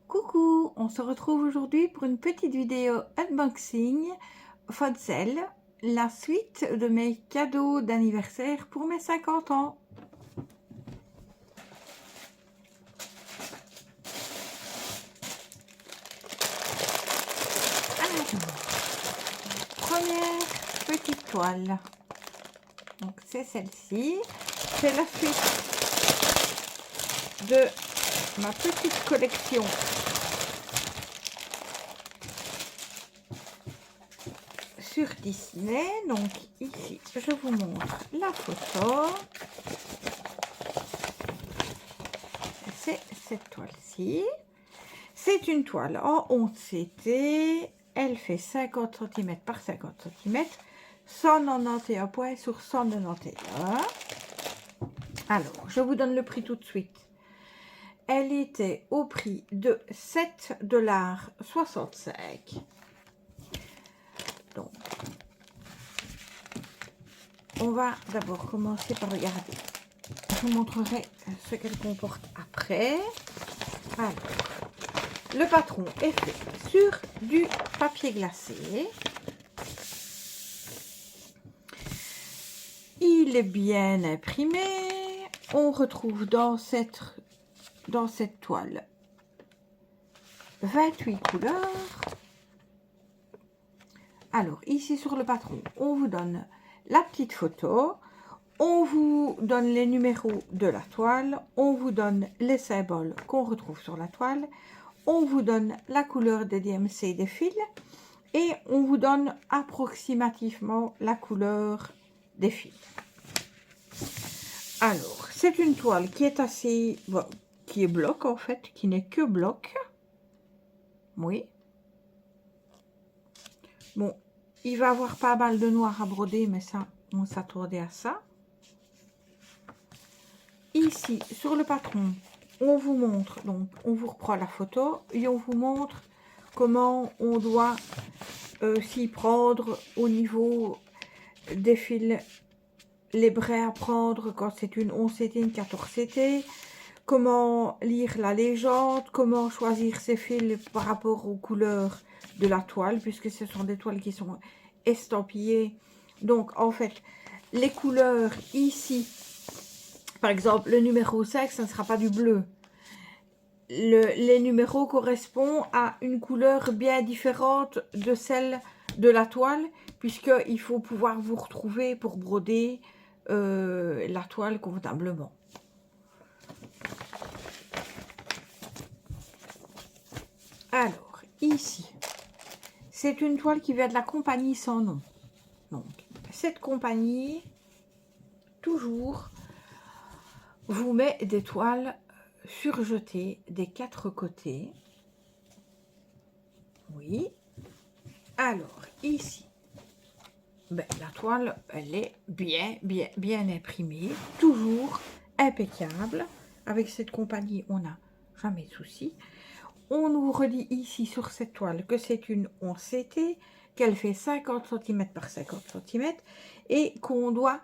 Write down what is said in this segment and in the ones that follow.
Coucou, on se retrouve aujourd'hui pour une petite vidéo unboxing Fotzel, la suite de mes cadeaux d'anniversaire pour mes 50 ans. Alors, première petite toile, donc c'est celle-ci, c'est la suite de ma petite collection sur Disney. Donc ici je vous montre la photo, c'est cette toile-ci, c'est une toile en 11 CT, elle fait 50 cm par 50 cm, 191 points sur 191. Alors je vous donne le prix tout de suite. Elle était au prix de 7,65 $. Donc, on va d'abord commencer par regarder. Je vous montrerai ce qu'elle comporte après. Alors, le patron est fait sur du papier glacé. Il est bien imprimé. On retrouve dans cette toile 28 couleurs. Alors ici sur le patron, on vous donne la petite photo, on vous donne les numéros de la toile, on vous donne les symboles qu'on retrouve sur la toile, on vous donne la couleur des DMC des fils et on vous donne approximativement la couleur des fils. Alors, c'est une toile qui est assez... Bon, qui est bloc en fait, qui n'est que bloc. Oui. Bon, il va avoir pas mal de noir à broder, mais ça, on s'attendait à ça. Ici, sur le patron, on vous montre, donc on vous reprend la photo et on vous montre comment on doit s'y prendre au niveau des fils, les brins à prendre quand c'est une 11 CT, une 14 CT, comment lire la légende, comment choisir ses fils par rapport aux couleurs de la toile, puisque ce sont des toiles qui sont estampillées. Donc, en fait, les couleurs ici, par exemple, le numéro 5, ça ne sera pas du bleu. Les numéros correspondent à une couleur bien différente de celle de la toile, puisqu'il faut pouvoir vous retrouver pour broder la toile convenablement. Alors, ici, c'est une toile qui vient de la compagnie sans nom. Donc, cette compagnie, toujours, vous met des toiles surjetées des 4 côtés. Oui. Alors, ici, ben, la toile, elle est bien imprimée, toujours impeccable. Avec cette compagnie, on n'a jamais de souci. On nous redit ici sur cette toile que c'est une 11 CT, qu'elle fait 50 cm par 50 cm et qu'on doit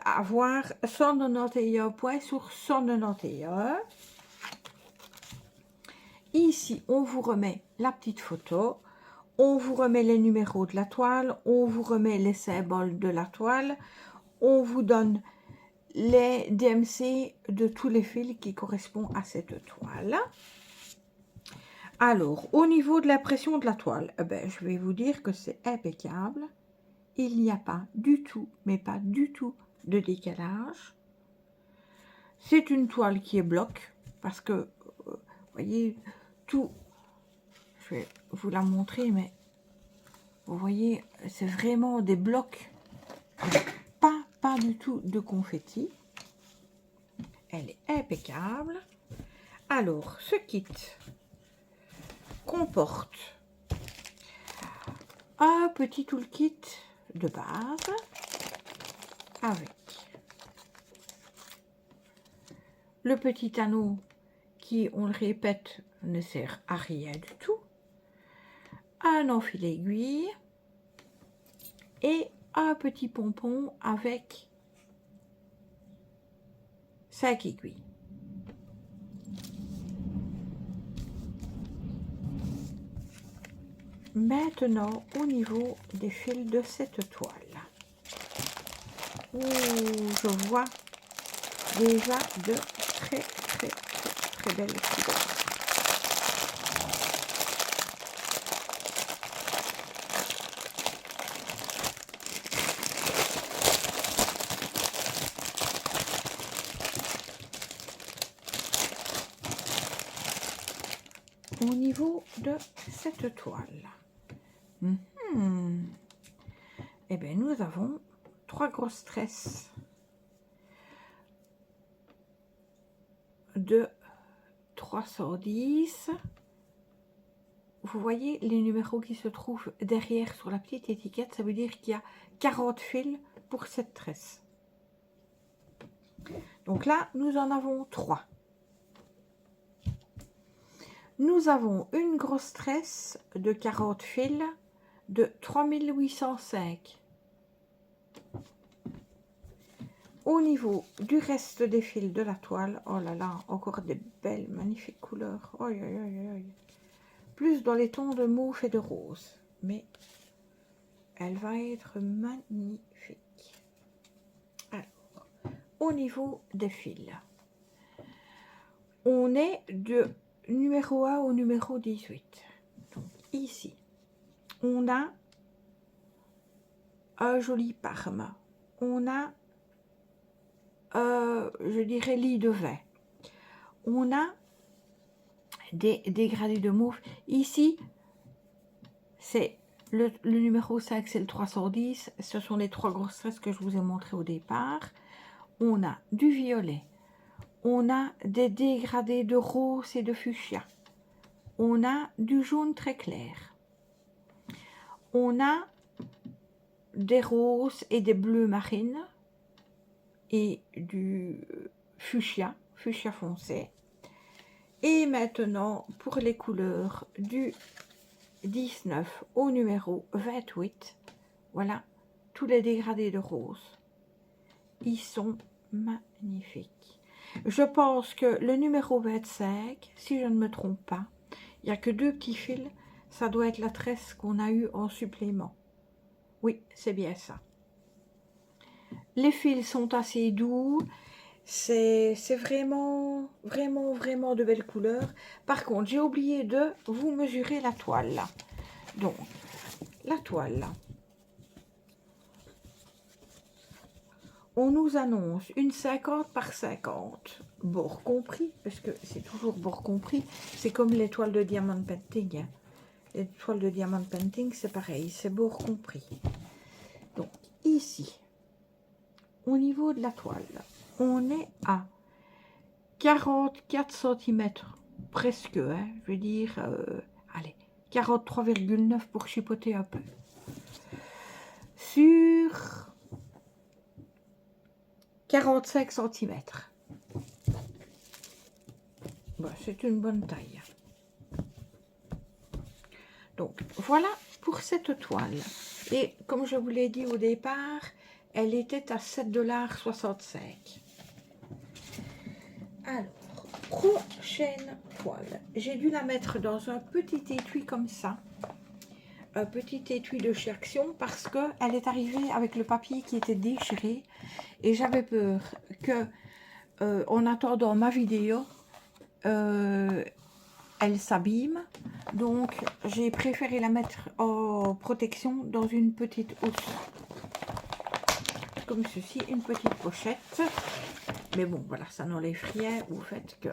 avoir 191 points sur 191. Ici, on vous remet la petite photo, on vous remet les numéros de la toile, on vous remet les symboles de la toile, on vous donne les DMC de tous les fils qui correspondent à cette toile. Alors, au niveau de l'impression de la toile, ben, je vais vous dire que c'est impeccable. Il n'y a pas du tout, mais pas du tout de décalage. C'est une toile qui est bloc, parce que, vous voyez, tout, je vais vous la montrer, mais vous voyez, c'est vraiment des blocs, pas du tout de confetti. Elle est impeccable. Alors, ce kit comporte un petit toolkit de base avec le petit anneau qui, on le répète, ne sert à rien du tout, un enfil aiguille et un petit pompon avec 5 aiguilles. Maintenant, au niveau des fils de cette toile, je vois déjà de très belles couleurs. Au niveau de cette toile, eh bien, nous avons 3 grosses tresses de 310. Vous voyez les numéros qui se trouvent derrière sur la petite étiquette, ça veut dire qu'il y a 40 fils pour cette tresse. Donc là, nous en avons 3. Nous avons une grosse tresse de 40 fils de 3805. Au niveau du reste des fils de la toile, oh là là, encore des belles, magnifiques couleurs. Oh, plus dans les tons de mauve et de rose. Mais elle va être magnifique. Alors, au niveau des fils, on est de numéro 1 au numéro 18. Donc ici, on a un joli parme. On a, je dirais, lit de vin. On a des dégradés de mauve. Ici, c'est le numéro 5, c'est le 310. Ce sont les 3 grosses tresses que je vous ai montré au départ. On a du violet. On a des dégradés de rose et de fuchsia. On a du jaune très clair. On a des roses et des bleus marines et du fuchsia, fuchsia foncé. Et maintenant, pour les couleurs du 19 au numéro 28, voilà, tous les dégradés de rose. Ils sont magnifiques. Je pense que le numéro 25, si je ne me trompe pas, il n'y a que 2 petits fils, ça doit être la tresse qu'on a eue en supplément. Oui, c'est bien ça. Les fils sont assez doux, c'est vraiment de belles couleurs. Par contre, j'ai oublié de vous mesurer la toile. Donc, la toile, on nous annonce une 50 par 50, bord compris, parce que c'est toujours bord compris. C'est comme les toiles de diamant painting. Hein. Les toiles de diamant painting, c'est pareil, c'est bord compris. Donc, ici, au niveau de la toile, on est à 44 cm, presque, hein, je veux dire, allez, 43,9 pour chipoter un peu. Sur 45 cm. Bon, c'est une bonne taille. Donc, voilà pour cette toile. Et comme je vous l'ai dit au départ, elle était à 7,65 $. Alors, prochaine toile. J'ai dû la mettre dans un petit étui comme ça. Un petit étui de chez Action parce qu'elle est arrivée avec le papier qui était déchiré. Et j'avais peur que, en attendant ma vidéo, elle s'abîme. Donc, j'ai préféré la mettre en protection dans une petite housse. Comme ceci, une petite pochette. Mais bon, voilà, ça n'enlève rien au fait que...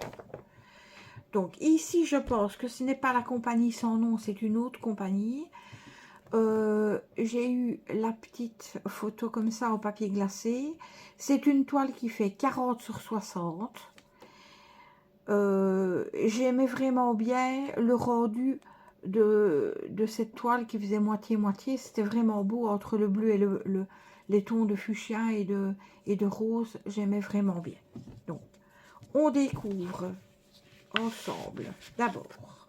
Donc, ici, je pense que ce n'est pas la compagnie sans nom, c'est une autre compagnie. J'ai eu la petite photo comme ça en papier glacé. C'est une toile qui fait 40 sur 60. J'aimais vraiment bien le rendu de cette toile qui faisait moitié-moitié. C'était vraiment beau entre le bleu et les tons de fuchsia et de rose. J'aimais vraiment bien. Donc, on découvre ensemble d'abord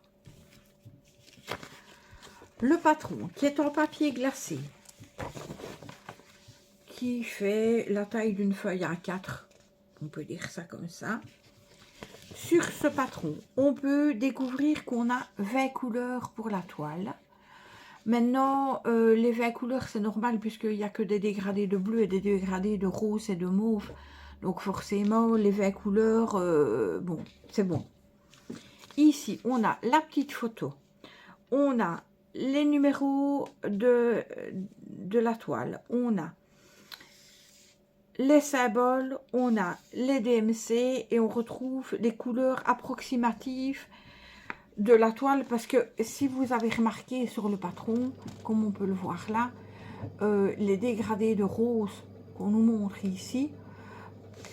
le patron qui est en papier glacé, qui fait la taille d'une feuille A4, on peut dire ça comme ça. Sur ce patron, on peut découvrir qu'on a 20 couleurs pour la toile. Maintenant, les 20 couleurs, c'est normal puisqu'il n'y a que des dégradés de bleu et des dégradés de rose et de mauve. Donc forcément, les 20 couleurs, bon, c'est bon. Ici, on a la petite photo. On a les numéros de la toile. On a les symboles, on a les DMC et on retrouve les couleurs approximatives de la toile, parce que si vous avez remarqué sur le patron, comme on peut le voir là, les dégradés de rose qu'on nous montre ici,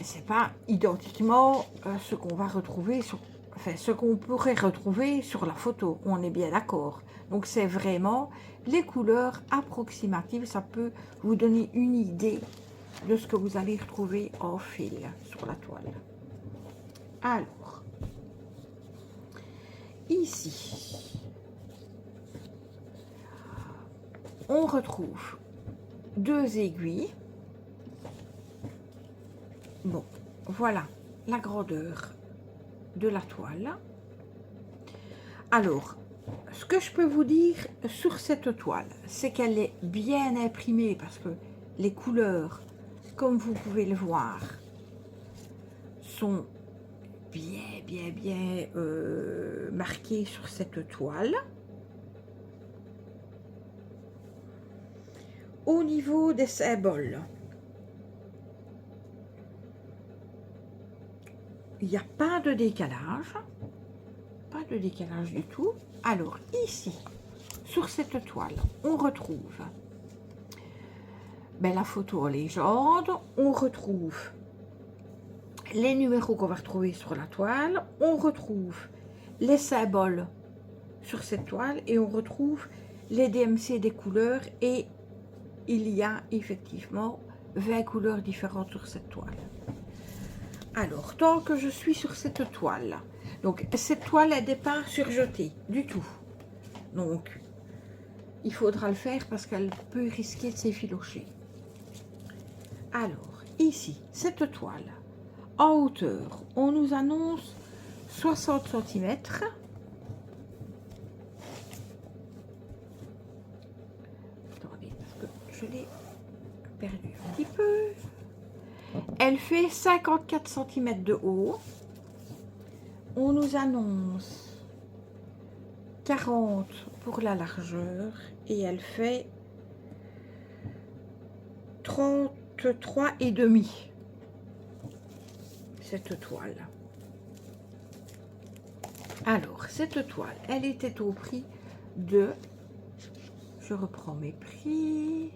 c'est pas identiquement ce qu'on va retrouver sur, enfin ce qu'on pourrait retrouver sur la photo, on est bien d'accord. Donc c'est vraiment les couleurs approximatives, ça peut vous donner une idée de ce que vous allez retrouver en fil sur la toile. Alors, ici, on retrouve 2 aiguilles. Bon, voilà la grandeur de la toile. Alors, ce que je peux vous dire sur cette toile, c'est qu'elle est bien imprimée parce que les couleurs, comme vous pouvez le voir, sont bien marquées sur cette toile. Au niveau des symboles, il n'y a pas de décalage. Pas de décalage du tout. Alors ici, sur cette toile, on retrouve la photo en légende, on retrouve les numéros qu'on va retrouver sur la toile, on retrouve les symboles sur cette toile et on retrouve les DMC des couleurs, et il y a effectivement 20 couleurs différentes sur cette toile. Alors, tant que je suis sur cette toile, donc cette toile elle n'est pas surjetée du tout, donc il faudra le faire parce qu'elle peut risquer de s'effilocher. Alors, ici, cette toile, en hauteur, on nous annonce 60 cm. Attendez, parce que je l'ai perdu un petit peu. Elle fait 54 cm de haut. On nous annonce 40 pour la largeur et elle fait 33,5 cette toile. Alors, cette toile, elle était au prix de, je reprends mes prix,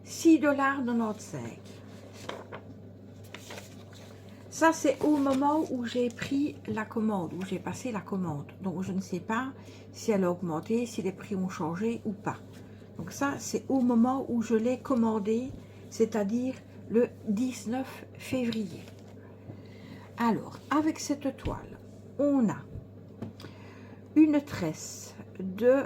$6,95. Ça, c'est au moment où j'ai pris la commande, où j'ai passé la commande. Donc, je ne sais pas si elle a augmenté, si les prix ont changé ou pas. Donc, ça, c'est au moment où je l'ai commandé, c'est-à-dire le 19 février. Alors, avec cette toile, on a une tresse de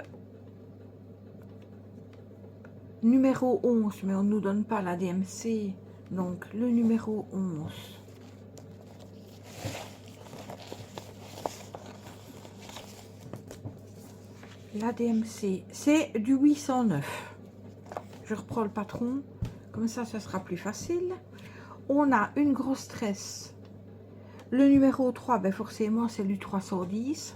numéro 11, mais on ne nous donne pas la DMC, donc le numéro 11. La DMC, c'est du 809. Je reprends le patron, comme ça, ça sera plus facile. On a une grosse tresse. Le numéro 3, forcément, c'est du 310.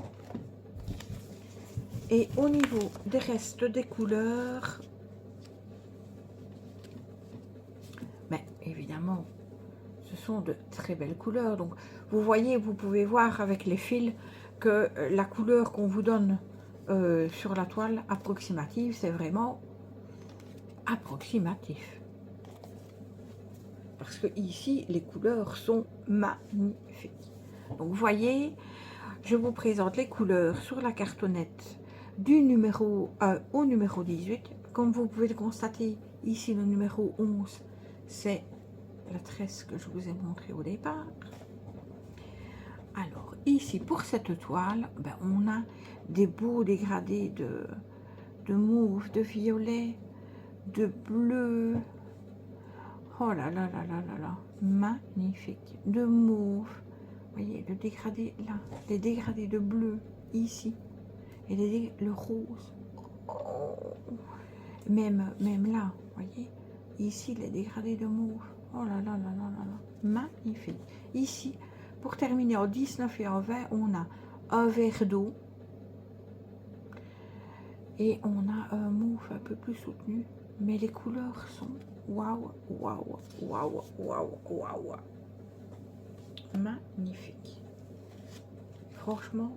Et au niveau des restes des couleurs, évidemment, ce sont de très belles couleurs. Donc, vous voyez, vous pouvez voir avec les fils que la couleur qu'on vous donne sur la toile approximative, c'est vraiment approximatif. Parce que ici, les couleurs sont magnifiques. Donc, vous voyez, je vous présente les couleurs sur la cartonnette du numéro 1 au numéro 18. Comme vous pouvez le constater, ici, le numéro 11, c'est la tresse que je vous ai montré au départ. Alors, ici, pour cette toile, on a des beaux dégradés de mauve, de violet, de bleu. Oh là là là là là là, magnifique. De mauve, Vous voyez, le dégradé là, les dégradés de bleu ici, et le rose. Oh. Même là, vous voyez, ici les dégradés de mauve. Oh là là là là là là, magnifique. Ici, pour terminer en 19 et en 20, on a un vert d'eau et on a un mauve un peu plus soutenu, mais les couleurs sont waouh, waouh, waouh, waouh, waouh, magnifique. Franchement,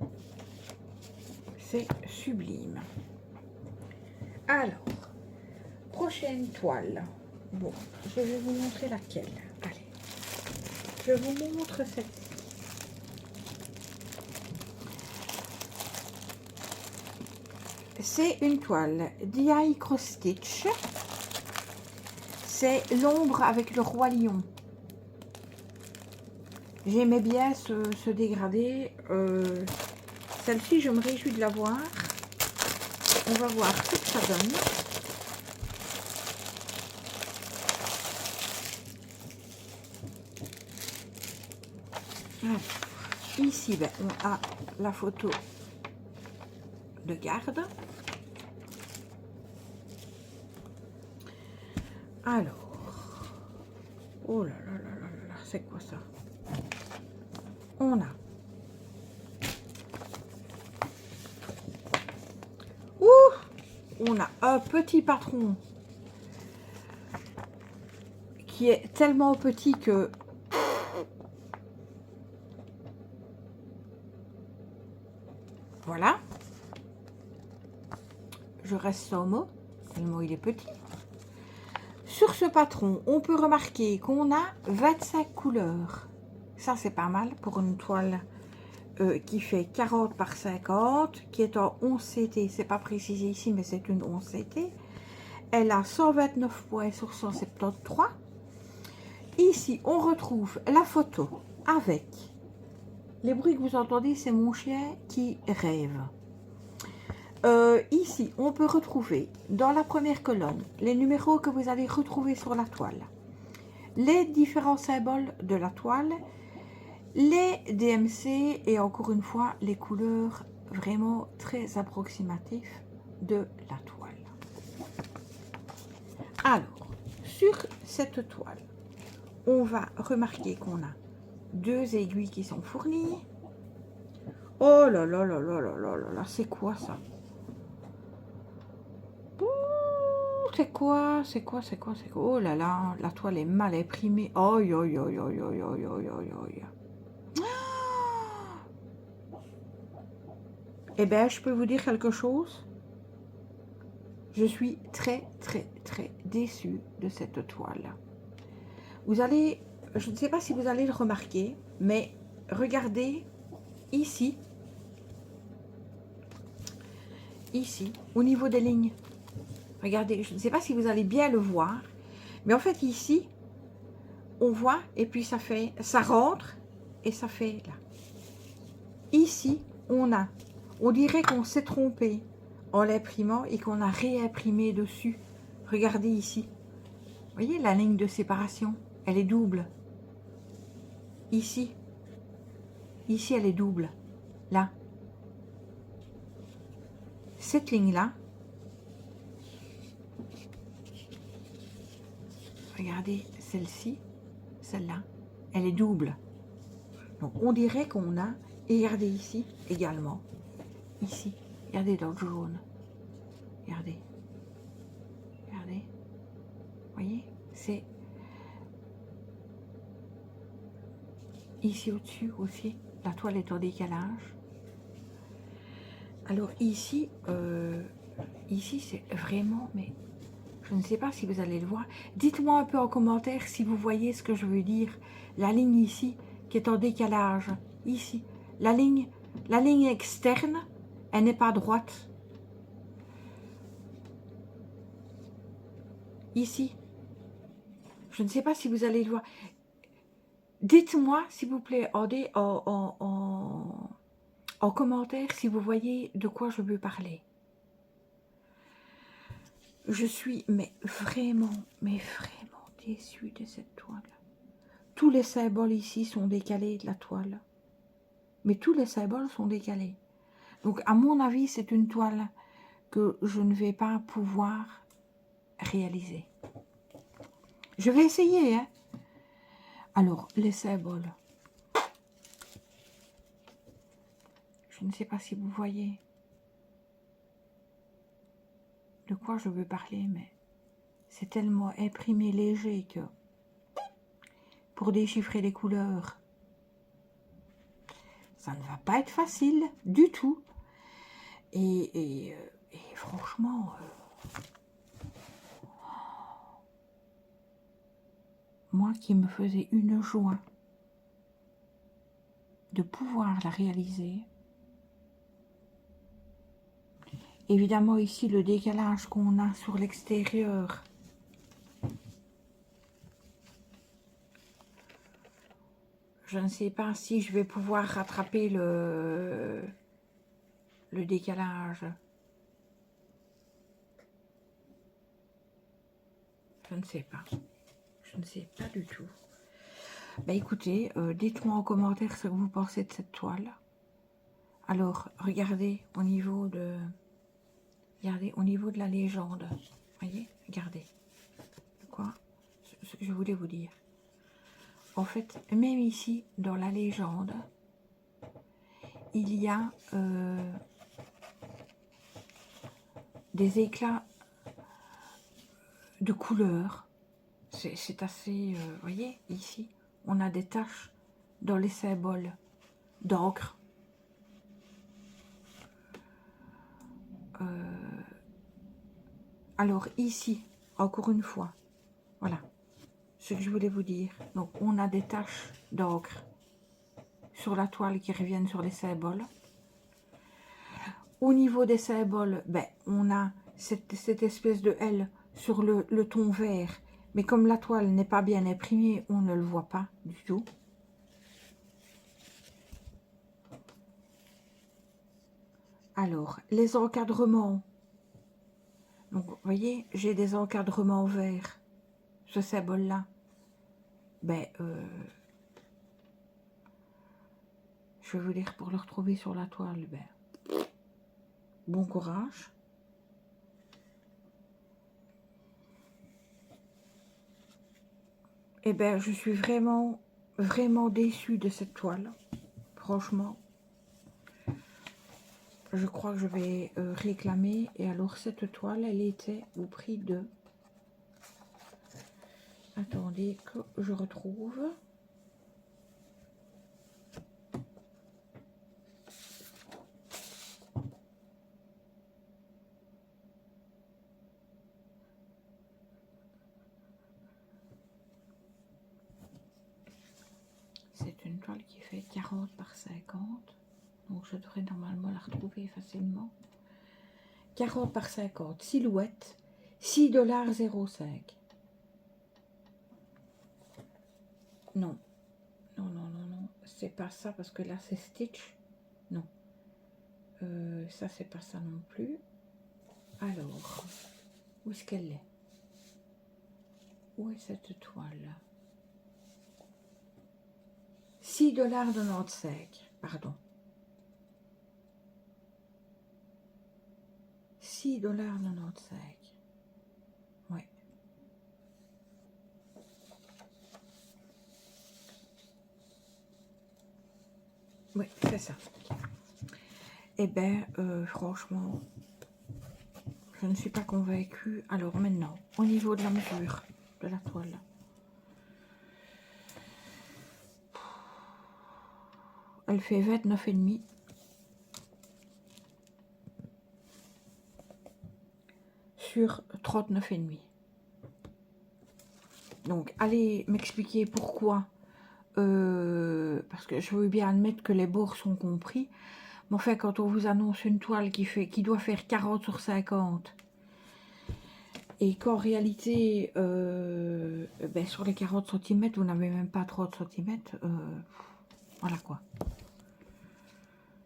c'est sublime. Alors, prochaine toile. Bon, je vais vous montrer laquelle. Allez, je vous montre celle-ci. C'est une toile DI Cross Stitch. C'est l'ombre avec le roi lion. J'aimais bien ce dégradé. Celle-ci, je me réjouis de la voir. On va voir ce que ça donne. Alors, ici, ben, on a la photo de garde. Alors, oh là là là là là, c'est quoi ça? On a un petit patron qui est tellement petit que voilà. Je reste sans mot, tellement il est petit. Sur ce patron, on peut remarquer qu'on a 25 couleurs. Ça, c'est pas mal pour une toile qui fait 40 par 50, qui est en 11 CT. C'est pas précisé ici, mais c'est une 11 CT. Elle a 129 points sur 173. Ici, on retrouve la photo avec... Les bruits que vous entendez, c'est mon chien qui rêve. Ici, on peut retrouver dans la première colonne les numéros que vous allez retrouver sur la toile, les différents symboles de la toile, les DMC et encore une fois les couleurs vraiment très approximatives de la toile. Alors, sur cette toile, on va remarquer qu'on a 2 aiguilles qui sont fournies. Oh là là là là là là là, c'est quoi ça? C'est quoi? Oh là là, la toile est mal imprimée. Oh yo yo yo yo yo yo yo yo. Eh bien, je peux vous dire quelque chose. Je suis très très très déçue de cette toile. Vous allez, je ne sais pas si vous allez le remarquer, mais regardez ici, au niveau des lignes. Regardez, je ne sais pas si vous allez bien le voir, mais en fait ici, on voit et puis ça rentre et ça fait là. Ici, on dirait qu'on s'est trompé en l'imprimant et qu'on a réimprimé dessus. Regardez ici. Vous voyez la ligne de séparation, elle est double. Ici, elle est double. Là. Cette ligne-là, regardez celle-ci, celle-là, elle est double. Donc on dirait qu'on a, et regardez ici également, ici, regardez dans le jaune, regardez, vous voyez, c'est ici au-dessus aussi, la toile est en décalage. Alors ici, ici c'est vraiment, mais je ne sais pas si vous allez le voir. Dites-moi un peu en commentaire si vous voyez ce que je veux dire. La ligne ici qui est en décalage, ici, la ligne externe, elle n'est pas droite. Ici, je ne sais pas si vous allez le voir. Dites-moi s'il vous plaît en commentaire si vous voyez de quoi je veux parler. Je suis vraiment déçue de cette toile. Tous les symboles ici sont décalés de la toile. mais tous les symboles sont décalés. Donc, à mon avis, c'est une toile que je ne vais pas pouvoir réaliser. Je vais essayer, hein. Alors, les symboles. Je ne sais pas si vous voyez de quoi je veux parler, mais c'est tellement imprimé léger que pour déchiffrer les couleurs, ça ne va pas être facile du tout. Et franchement, moi qui me faisais une joie de pouvoir la réaliser. Évidemment ici le décalage qu'on a sur l'extérieur. Je ne sais pas si je vais pouvoir rattraper le décalage. Je ne sais pas. Je ne sais pas du tout. Bah écoutez, dites-moi en commentaire ce que vous pensez de cette toile. Alors, regardez au niveau de la légende. Voyez, regardez. Quoi? Ce que je voulais vous dire. En fait, même ici, dans la légende, il y a des éclats de couleurs. C'est assez... voyez, ici, on a des taches dans les symboles d'encre. Alors ici, encore une fois, voilà ce que je voulais vous dire. Donc on a des taches d'encre sur la toile qui reviennent sur les symboles. Au niveau des symboles, ben, on a cette espèce de L sur le ton vert. Mais comme la toile n'est pas bien imprimée, on ne le voit pas du tout. Alors, les encadrements. Donc, vous voyez, j'ai des encadrements verts. Ce symbole-là. Ben, je vais vous dire, pour le retrouver sur la toile, ben, bon courage. Eh ben, je suis vraiment, vraiment déçue de cette toile. Franchement. Je crois que je vais réclamer. Et alors, cette toile, elle était au prix de... Attendez que je retrouve. C'est une toile qui fait 40 par 50. Donc, je devrais normalement la retrouver facilement. 40 par 50. Silhouette. 6,05 $. Non. Non, non, non, non. C'est pas ça parce que là, c'est Stitch. Non. Ça, c'est pas ça non plus. Alors, où est-ce qu'elle est? Où est cette toile? 6,95 $, pardon. 6,95 $. Ouais. Oui, c'est ça. Eh bien, franchement, je ne suis pas convaincue. Alors maintenant, au niveau de la mesure de la toile. Elle fait 29,5 sur 39,5. Donc, allez m'expliquer pourquoi. Parce que je veux bien admettre que les bords sont compris. Mais enfin, quand on vous annonce une toile qui doit faire 40 sur 50, et qu'en réalité, ben, sur les 40 cm, vous n'avez même pas 30 cm, voilà quoi.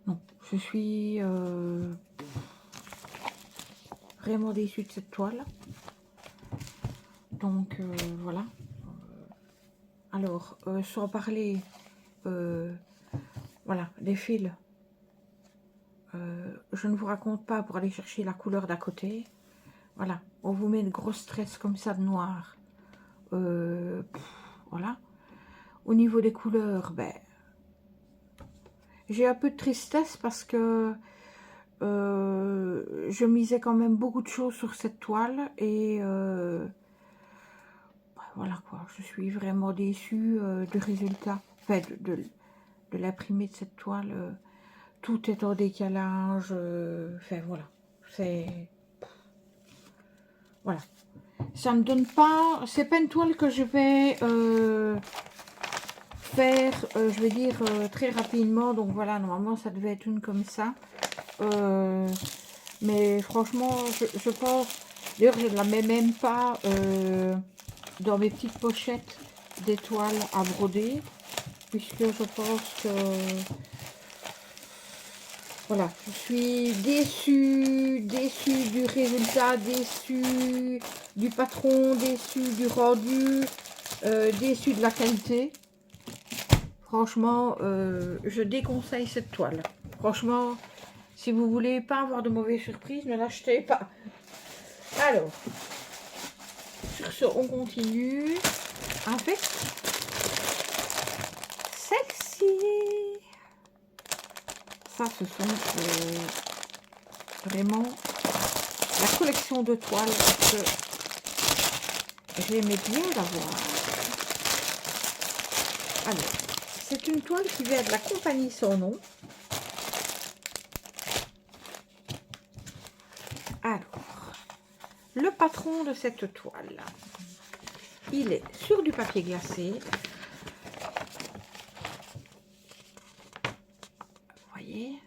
Non, je suis vraiment déçue de cette toile. Donc, voilà. Alors, sans parler Voilà, des fils. Je ne vous raconte pas pour aller chercher la couleur d'à côté. Voilà, on vous met une grosse tresse comme ça de noir. Voilà. Au niveau des couleurs, ben, j'ai un peu de tristesse parce que je misais quand même beaucoup de choses sur cette toile et voilà quoi, je suis vraiment déçue du résultat, enfin de l'imprimé de cette toile. Tout est en décalage, enfin voilà, c'est... Voilà. Ça me donne pas... C'est pas une toile que je vais faire, je vais dire, très rapidement. Donc voilà, normalement, ça devait être une comme ça. Mais franchement, je pense... D'ailleurs, je ne la mets même pas dans mes petites pochettes des toiles à broder. Puisque je pense que... Voilà, je suis déçue du résultat, déçue du patron, déçue du rendu, déçue de la qualité. Franchement, je déconseille cette toile. Franchement, si vous voulez pas avoir de mauvaises surprises, ne l'achetez pas. Alors, sur ce, on continue avec celle-ci. Ça, ce sont vraiment la collection de toiles que j'aimais bien l'avoir. Alors, c'est une toile qui vient de la compagnie Sans Nom. Alors, le patron de cette toile, il est sur du papier glacé. Vous voyez?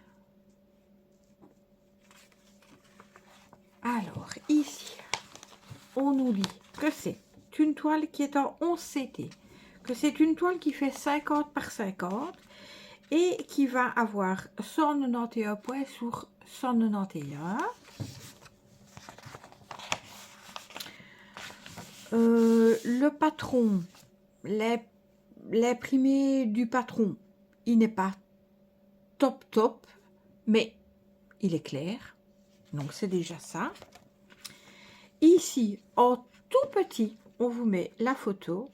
Alors, ici, on nous dit que c'est une toile qui est en 11 CT, que c'est une toile qui fait 50 par 50 et qui va avoir 191 points sur 191. Le patron, l'imprimé du patron, il n'est pas top, mais il est clair. Donc, c'est déjà ça. Ici, en tout petit, on vous met la photo,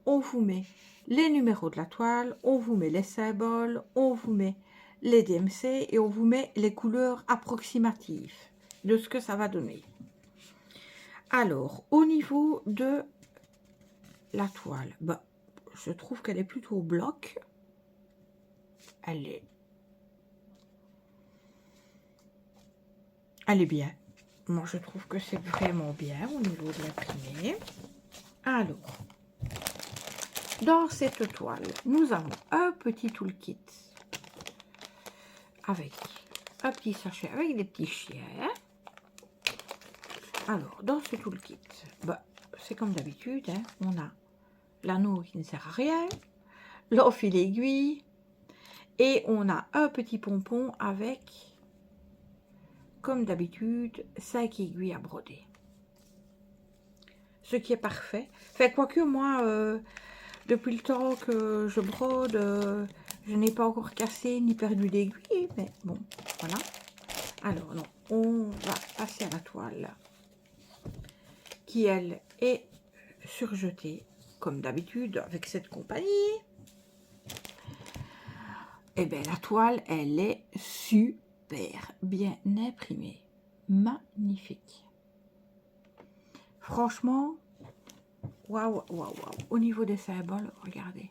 on vous met les numéros de la toile, on vous met les symboles, on vous met les DMC et on vous met les couleurs approximatives de ce que ça va donner. Alors, au niveau de la toile, bah, je trouve qu'elle est plutôt bloc. Elle est bien. Moi, je trouve que c'est vraiment bien au niveau de l'imprimé. Alors, dans cette toile, nous avons un petit toolkit avec un petit sachet avec des petits chiens. Alors, dans ce toolkit, bah, c'est comme d'habitude, hein, on a l'anneau qui ne sert à rien, l'enfil aiguille, et on a un petit pompon avec, comme d'habitude, 5 aiguilles à broder. Ce qui est parfait. Enfin, quoique moi, depuis le temps que je brode, je n'ai pas encore cassé ni perdu d'aiguille, mais bon, voilà. Alors, non, on va passer à la toile qui, elle, est surjetée, comme d'habitude, avec cette compagnie. Et bien, la toile, elle est super bien imprimée. Magnifique. Franchement, waouh, waouh, waouh. Au niveau des symboles, regardez.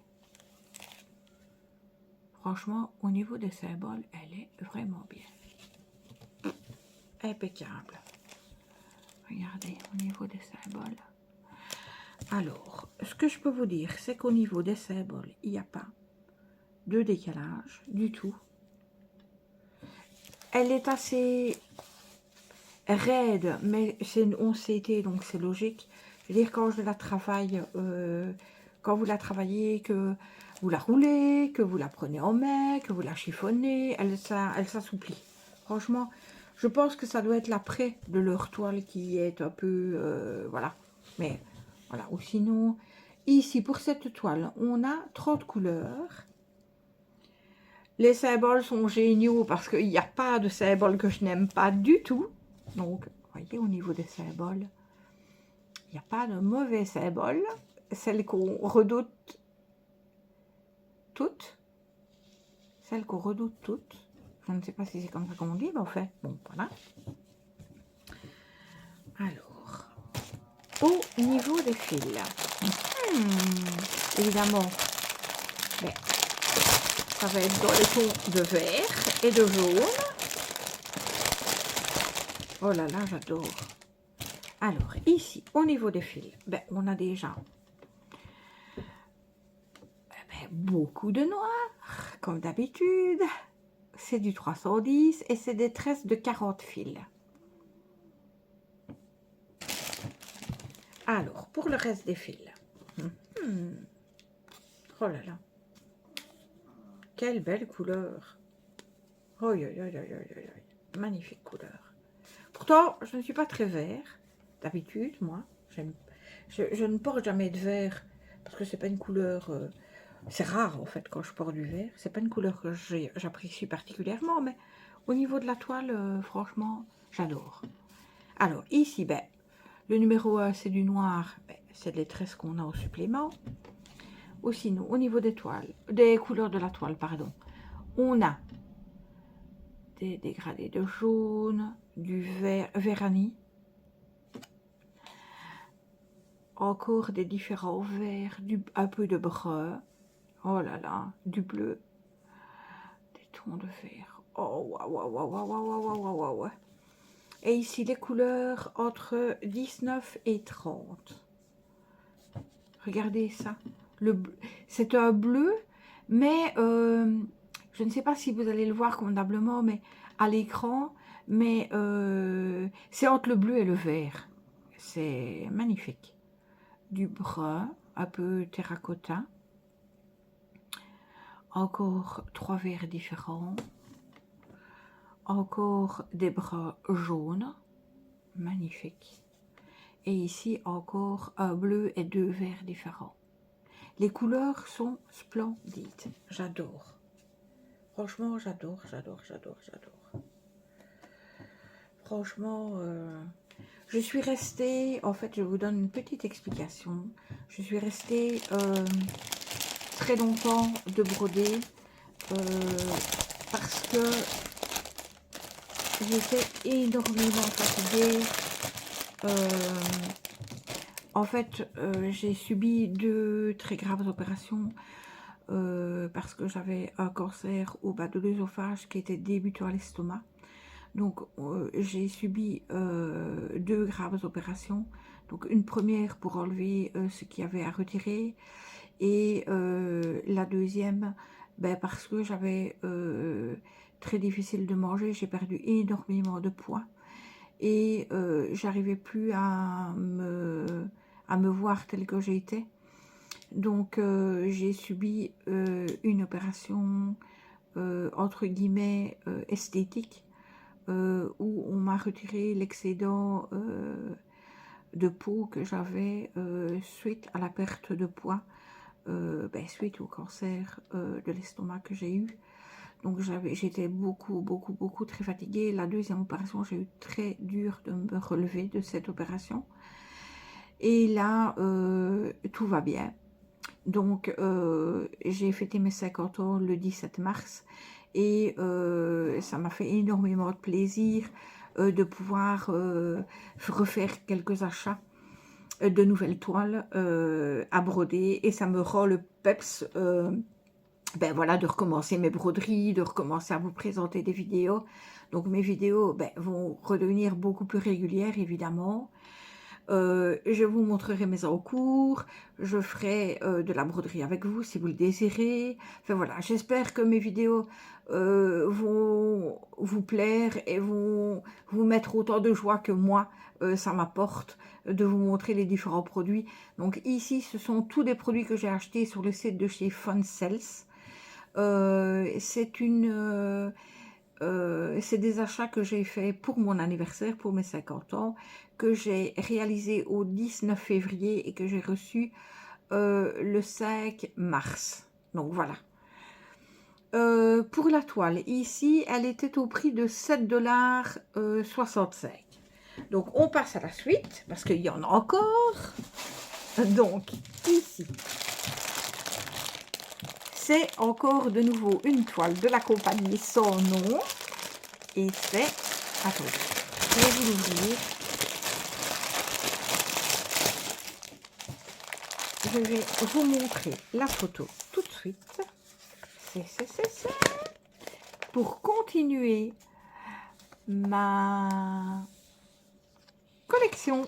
Franchement, au niveau des symboles, elle est vraiment bien. Impeccable. Regardez, au niveau des symboles. Alors, ce que je peux vous dire, c'est qu'au niveau des symboles, il n'y a pas de décalage du tout. Elle est assez raide, mais c'est une 11 CT, donc c'est logique. Je veux dire, quand je la travaille, quand vous la travaillez, que vous la roulez, que vous la prenez en main, que vous la chiffonnez, elle s'assouplit. Franchement, je pense que ça doit être l'après de leur toile qui est un peu... voilà. Mais voilà. Ou sinon, ici, pour cette toile, on a 30 couleurs. Les symboles sont géniaux parce qu'il n'y a pas de symboles que je n'aime pas du tout. Donc, vous voyez, au niveau des symboles, il n'y a pas de mauvais symboles. Celles qu'on redoute toutes. Celles qu'on redoute toutes. Je ne sais pas si c'est comme ça qu'on dit, mais en fait, bon, voilà. Alors, au niveau des fils, évidemment, ben, ça va être dans les tons de vert et de jaune. Oh là là, j'adore. Alors, ici, au niveau des fils, ben, on a déjà beaucoup de noir, comme d'habitude. C'est du 310 et c'est des tresses de 40 fils. Alors, pour le reste des fils. Oh là là. Quelle belle couleur. Oh, magnifique couleur. Pourtant, je ne suis pas très vert. D'habitude, moi. Je ne porte jamais de vert parce que c'est pas une couleur... c'est rare, en fait, quand je porte du vert. C'est pas une couleur que j'apprécie particulièrement, mais au niveau de la toile, franchement, j'adore. Alors, ici, ben, le numéro 1, c'est du noir. Ben, c'est les tresses qu'on a au supplément. Ou sinon, au niveau des toiles, des couleurs de la toile, pardon, on a des dégradés de jaune, du vert, vérani, encore des différents verts, un peu de brun, oh là là, du bleu, des tons de vert, oh waouh, waouh, waouh, waouh, waouh, waouh, waouh, waouh. Et ici les couleurs entre 19 et 30. Regardez ça, c'est un bleu, mais je ne sais pas si vous allez le voir convenablement, mais à l'écran, mais c'est entre le bleu et le vert. C'est magnifique. Du brun, un peu terracotta. Encore 3 verts différents. Encore des bruns jaunes. Magnifique. Et ici encore un bleu et 2 verts différents. Les couleurs sont splendides. J'adore. Franchement, j'adore, j'adore, j'adore, j'adore. Franchement, je suis restée, en fait, je vous donne une petite explication. Je suis restée très longtemps de broder parce que j'étais énormément fatiguée. En fait, j'ai subi 2 très graves opérations parce que j'avais un cancer au bas de l'œsophage qui était débutant à l'estomac. Donc, j'ai subi 2 graves opérations. Donc, une première pour enlever ce qu'il y avait à retirer. Et la deuxième, ben, parce que j'avais très difficile de manger. J'ai perdu énormément de poids. Et j'arrivais plus à me voir telle que j'étais. Donc, j'ai subi une opération, entre guillemets, esthétique, où on m'a retiré l'excédent de peau que j'avais suite à la perte de poids, ben, suite au cancer de l'estomac que j'ai eu. Donc j'étais beaucoup très fatiguée. La deuxième opération, j'ai eu très dur de me relever de cette opération. Et là, tout va bien. Donc, j'ai fêté mes 50 ans le 17 mars et ça m'a fait énormément de plaisir de pouvoir refaire quelques achats de nouvelles toiles à broder et ça me rend le peps ben voilà, de recommencer mes broderies, de recommencer à vous présenter des vidéos. Donc mes vidéos ben, vont redevenir beaucoup plus régulières évidemment. Je vous montrerai mes encours, je ferai de la broderie avec vous si vous le désirez. Enfin voilà, j'espère que mes vidéos vont vous plaire et vont vous mettre autant de joie que moi, ça m'apporte de vous montrer les différents produits. Donc ici, ce sont tous les produits que j'ai achetés sur le site de chez Fun Sales. C'est des achats que j'ai fait pour mon anniversaire, pour mes 50 ans, que j'ai réalisé au 19 février et que j'ai reçu le 5 mars. Donc voilà. pour la toile, ici, elle était au prix de 7,65 $. Donc, on passe à la suite, parce qu'il y en a encore. Donc, ici, c'est encore de nouveau une toile de la compagnie Sans Nom. Et c'est... Attendez, je vais vous l'ouvrir. Je vais vous montrer la photo tout de suite. C'est pour continuer ma collection.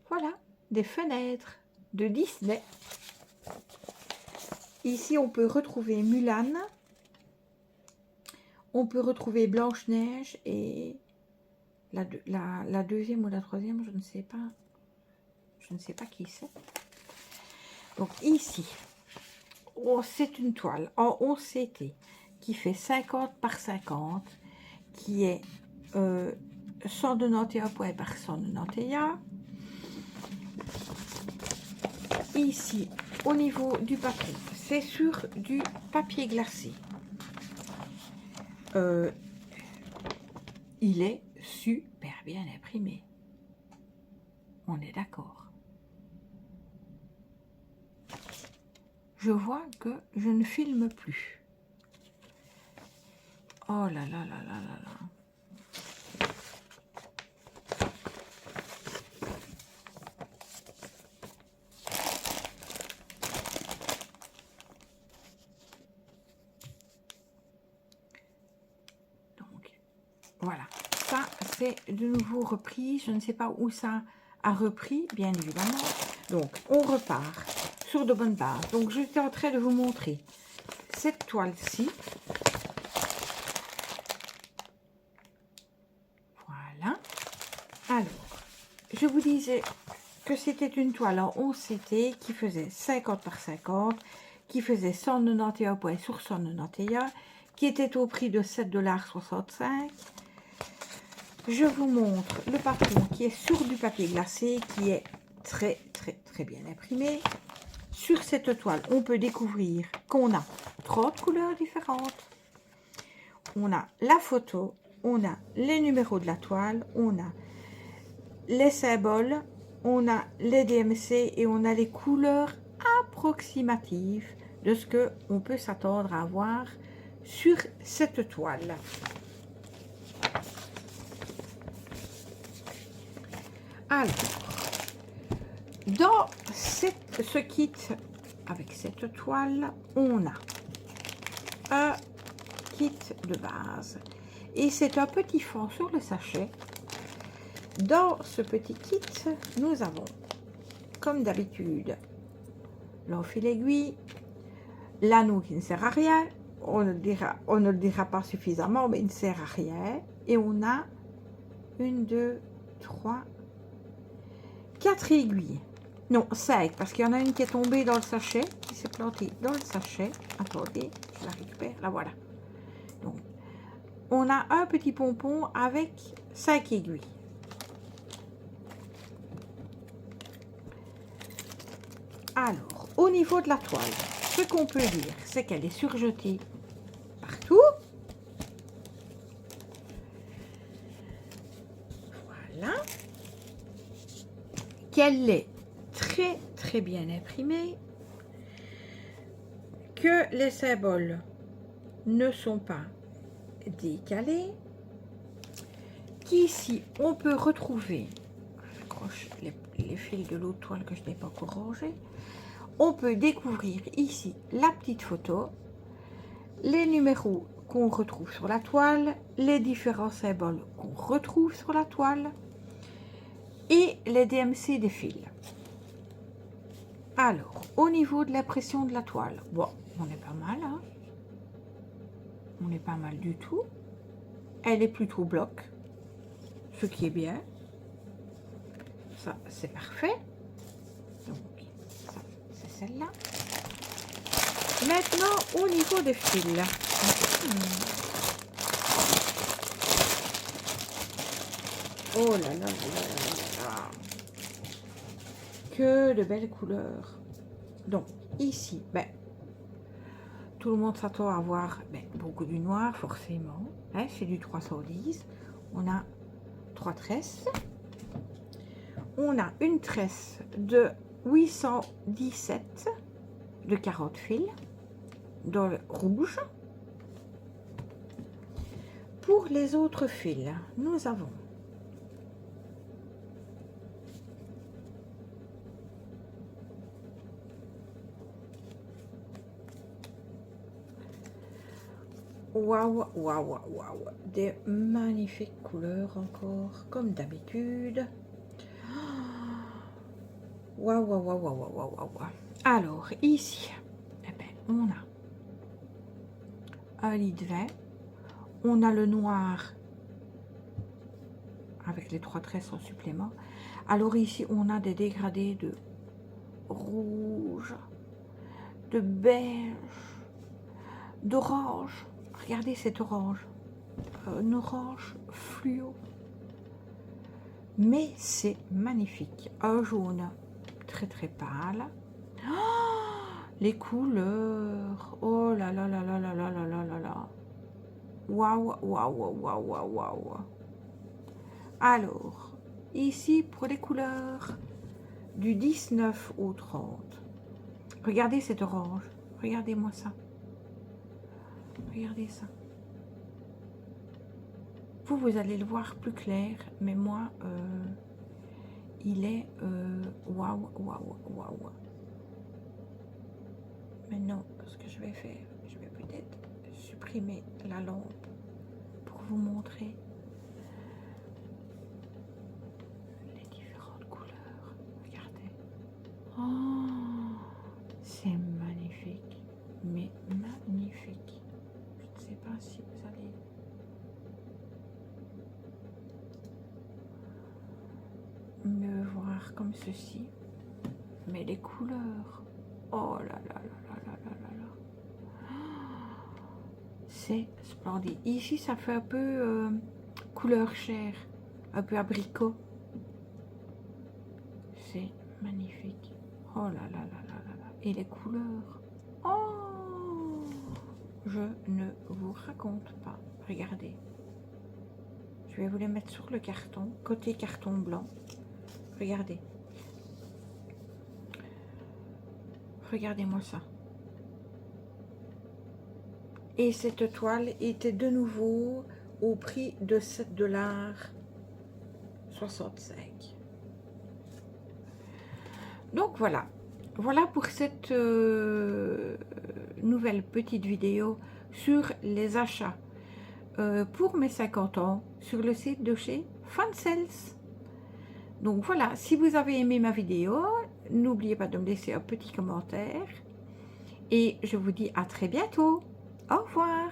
Voilà, des fenêtres de Disney. Ici, on peut retrouver Mulan. On peut retrouver Blanche-Neige et la deuxième ou la troisième, je ne sais pas. Je ne sais pas qui c'est. Donc ici, oh, c'est une toile en 11 CT qui fait 50 par 50, qui est 191 points par 191. Ici, au niveau du papier, c'est sur du papier glacé. Il est super bien imprimé. On est d'accord. Je vois que je ne filme plus. Oh là là là là là là. Donc, voilà. Ça, c'est de nouveau repris. Je ne sais pas où ça a repris, bien évidemment. Donc, on repart sur de bonnes bases. Donc, j'étais en train de vous montrer cette toile-ci. Voilà. Alors, je vous disais que c'était une toile en 11 CT qui faisait 50 par 50, qui faisait 191 points sur 191, qui était au prix de 7,65 $. Je vous montre le patron qui est sur du papier glacé, qui est très bien imprimé. Sur cette toile, on peut découvrir qu'on a 30 couleurs différentes. On a la photo, on a les numéros de la toile, on a les symboles, on a les DMC et on a les couleurs approximatives de ce que on peut s'attendre à voir sur cette toile. Alors, dans ce kit avec cette toile, on a un kit de base et c'est un petit fond sur le sachet. Dans ce petit kit, nous avons, comme d'habitude, l'enfil aiguille, l'anneau qui ne sert à rien, on ne le dira pas suffisamment, mais il ne sert à rien. Et on a 1, 2, 3, 4 aiguilles. Non, 5, parce qu'il y en a une qui est tombée dans le sachet, qui s'est plantée dans le sachet. Attendez, je la récupère, la voilà. Donc, on a un petit pompon avec 5 aiguilles. Alors, au niveau de la toile, ce qu'on peut dire, c'est qu'elle est surjetée partout. Voilà. Qu'elle est très bien imprimée. Que les symboles ne sont pas décalés. Qu'ici, on peut retrouver, j'accroche les fils de l'autre toile que je n'ai pas encore rangé. On peut découvrir ici la petite photo, les numéros qu'on retrouve sur la toile, les différents symboles qu'on retrouve sur la toile et les DMC des fils. Alors, au niveau de l'impression de la toile, bon, on est pas mal, hein? On n'est pas mal du tout. Elle est plutôt bloc, ce qui est bien. Ça, c'est parfait. Donc, ça, c'est celle-là. Maintenant, au niveau des fils. Oh là là là là là là. Que de belles couleurs. Donc, ici, ben, tout le monde s'attend à voir beaucoup du noir, forcément. Hein, c'est du 310. On a 3 tresses. On a une tresse de 817 de 40 fils dans le rouge. Pour les autres fils, nous avons waouh, waouh, waouh, des magnifiques couleurs encore, comme d'habitude. Waouh, waouh, waouh, waouh, waouh, waouh. Alors, ici, eh ben, on a un lit de vin. On a le noir avec les 3 tresses en supplément. Alors ici, on a des dégradés de rouge, de beige, d'orange. Regardez cette orange. Un orange fluo. Mais c'est magnifique. Un jaune très très pâle. Oh, les couleurs. Oh là là là là là là là là là là. Waouh, waouh, waouh, waouh, waouh. Alors, ici pour les couleurs du 19 au 30. Regardez cette orange. Regardez-moi ça. Regardez ça. Vous allez le voir plus clair, mais moi, il est waouh, waouh, waouh. Maintenant, ce que je vais faire, je vais peut-être supprimer la lampe pour vous montrer les différentes couleurs. Regardez. Oh, c'est magnifique, mais magnifique. Je ne sais pas si vous allez... me voir comme ceci, mais les couleurs, oh là là là là là là là là, c'est splendide. Ici ça fait un peu couleur chair, un peu abricot, c'est magnifique. Oh là là là là là là, et les couleurs, oh, je ne vous raconte pas. Regardez, je vais vous les mettre sur le carton, côté carton blanc. Regardez. Regardez-moi ça. Et cette toile était de nouveau au prix de 7,65 $. Donc voilà. Voilà pour cette nouvelle petite vidéo sur les achats pour mes 50 ans sur le site de chez Fansels. Donc voilà, si vous avez aimé ma vidéo, n'oubliez pas de me laisser un petit commentaire. Et je vous dis à très bientôt. Au revoir.